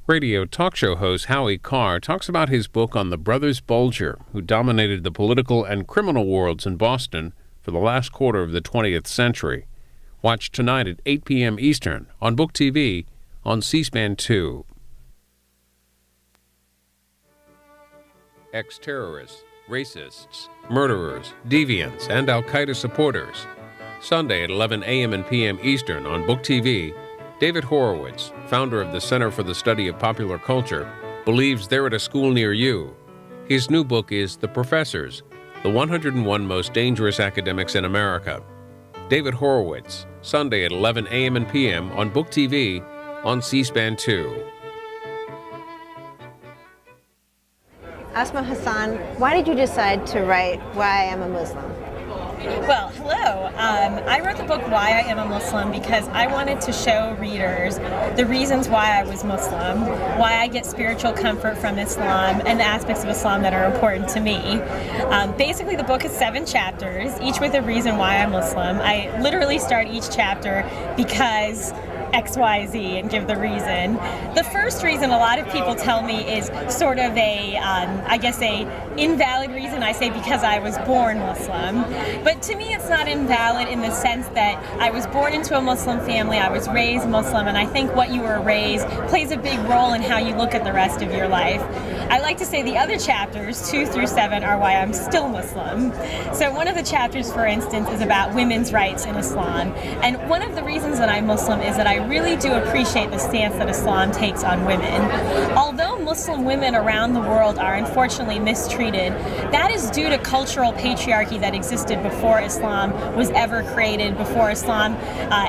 Radio talk show host Howie Carr talks about his book on the brothers Bulger, who dominated the political and criminal worlds in Boston for the last quarter of the 20th century. Watch tonight at 8 p.m. Eastern on Book TV on C-SPAN 2. Ex-terrorists, racists, murderers, deviants, and Al-Qaeda supporters. Sunday at 11 a.m. and p.m. Eastern on Book TV, David Horowitz, founder of the Center for the Study of Popular Culture, believes they're at a school near you. His new book is The Professors, the 101 Most Dangerous Academics in America. David Horowitz, Sunday at 11 a.m. and p.m. on Book TV on C-SPAN 2. Asma Hassan, why did you decide to write Why I Am a Muslim? Well, hello. I wrote the book Why I Am a Muslim because I wanted to show readers the reasons why I was Muslim, why I get spiritual comfort from Islam, and the aspects of Islam that are important to me. Basically, the book is 7 chapters, each with a reason why I'm Muslim. I literally start each chapter because XYZ and give the reason. The first reason a lot of people tell me is sort of a invalid reason. I say because I was born Muslim. But to me it's not invalid in the sense that I was born into a Muslim family, I was raised Muslim, and I think what you were raised plays a big role in how you look at the rest of your life. I like to say the other chapters, 2 through 7, are why I'm still Muslim. So one of the chapters, for instance, is about women's rights in Islam. And one of the reasons that I'm Muslim is that I really do appreciate the stance that Islam takes on women. Although Muslim women around the world are unfortunately mistreated, that is due to cultural patriarchy that existed before Islam was ever created, before Islam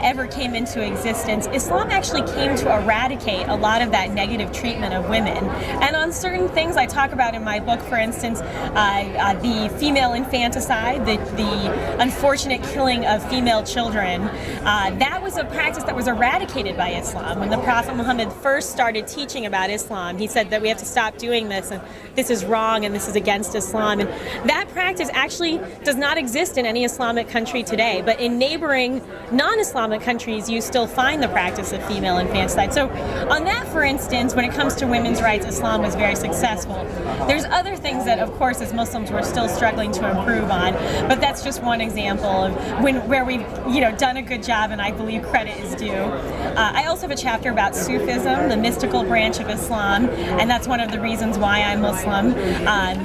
ever came into existence. Islam actually came to eradicate a lot of that negative treatment of women. And on certain things I talk about in my book, for instance, the female infanticide, the unfortunate killing of female children, that was a practice that was eradicated by Islam. When the Prophet Muhammad first started teaching about Islam, he said that we have to stop doing this, and this is wrong, and this is against Islam. And that practice actually does not exist in any Islamic country today, but in neighboring non-Islamic countries, you still find the practice of female infanticide. So on that, for instance, when it comes to women's rights, Islam was very successful. There's other things that, of course, as Muslims, we're still struggling to improve on, but that's just one example of where we've done a good job, and I believe credit is due. I also have a chapter about Sufism, the mystical branch of Islam, and that's one of the reasons why I'm Muslim.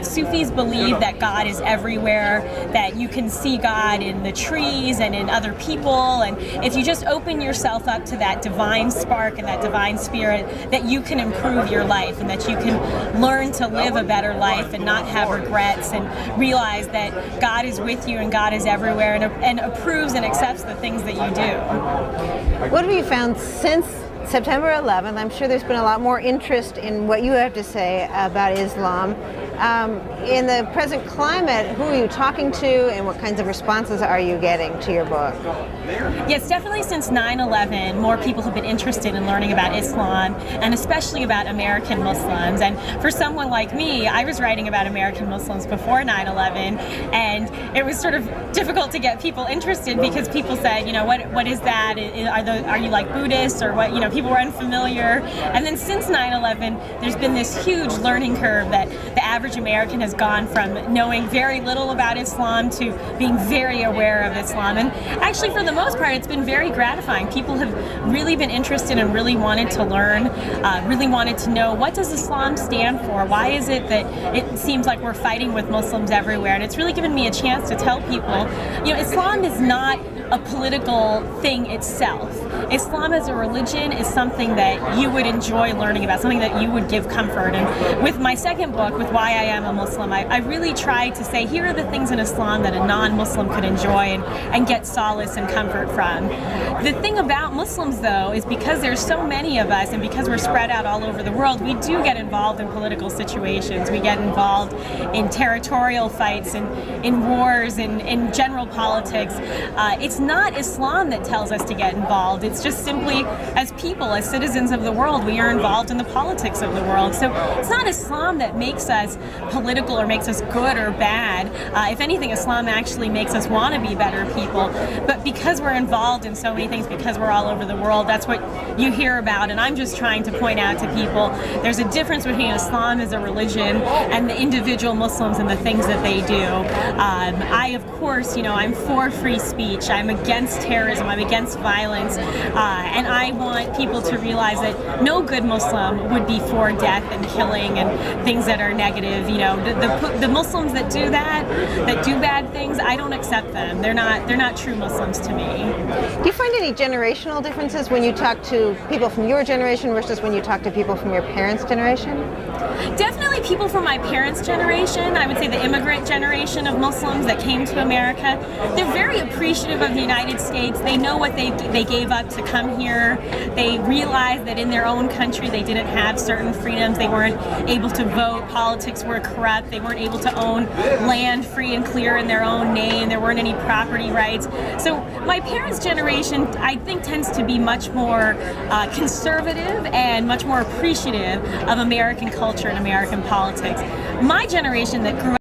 Sufis believe that God is everywhere, that you can see God in the trees and in other people, and if you just open yourself up to that divine spark and that divine spirit, that you can improve your life and that you can learn to live a better life and not have regrets and realize that God is with you and God is everywhere and approves and accepts the things that you do. What have you found since September 11th? I'm sure there's been a lot more interest in what you have to say about Islam. In the present climate, who are you talking to and what kinds of responses are you getting to your book? Yes, definitely since 9/11, more people have been interested in learning about Islam and especially about American Muslims. And for someone like me, I was writing about American Muslims before 9/11, and it was sort of difficult to get people interested because people said, what is that? Are you like Buddhists or what? People were unfamiliar. And then since 9/11, there's been this huge learning curve that the average American has gone from knowing very little about Islam to being very aware of Islam. And actually, for the most part, it's been very gratifying. People have really been interested and really wanted to learn, really wanted to know, what does Islam stand for? Why is it that it seems like we're fighting with Muslims everywhere? And it's really given me a chance to tell people, Islam is not a political thing itself. Islam as a religion is something that you would enjoy learning about, something that you would give comfort. And with my second book, with Why I Am a Muslim, I really tried to say, here are the things in Islam that a non-Muslim could enjoy and get solace and comfort from. The thing about Muslims, though, is because there's so many of us and because we're spread out all over the world, we do get involved in political situations. We get involved in territorial fights and in wars and in general politics. It's not Islam that tells us to get involved. It's just simply as people, as citizens of the world, we are involved in the politics of the world. So it's not Islam that makes us political or makes us good or bad. If anything, Islam actually makes us want to be better people. But because we're involved in so many things, because we're all over the world, that's what you hear about. And I'm just trying to point out to people there's a difference between Islam as a religion and the individual Muslims and the things that they do. I, of course, I'm for free speech. I'm against terrorism. I'm against violence. And I want people to realize that no good Muslim would be for death and killing and things that are negative. The Muslims that do that, that do bad things, I don't accept them. They're not true Muslims to me. Do you find any generational differences when you talk to people from your generation versus when you talk to people from your parents' generation? Definitely people from my parents' generation, I would say the immigrant generation of Muslims that came to America, they're very appreciative of the United States. They know what they gave up to come here. They realize that in their own country they didn't have certain freedoms. They weren't able to vote. Politics were corrupt. They weren't able to own land free and clear in their own name. There weren't any property rights. So my parents' generation, I think, tends to be much more conservative and much more appreciative of American culture and American politics. My generation that grew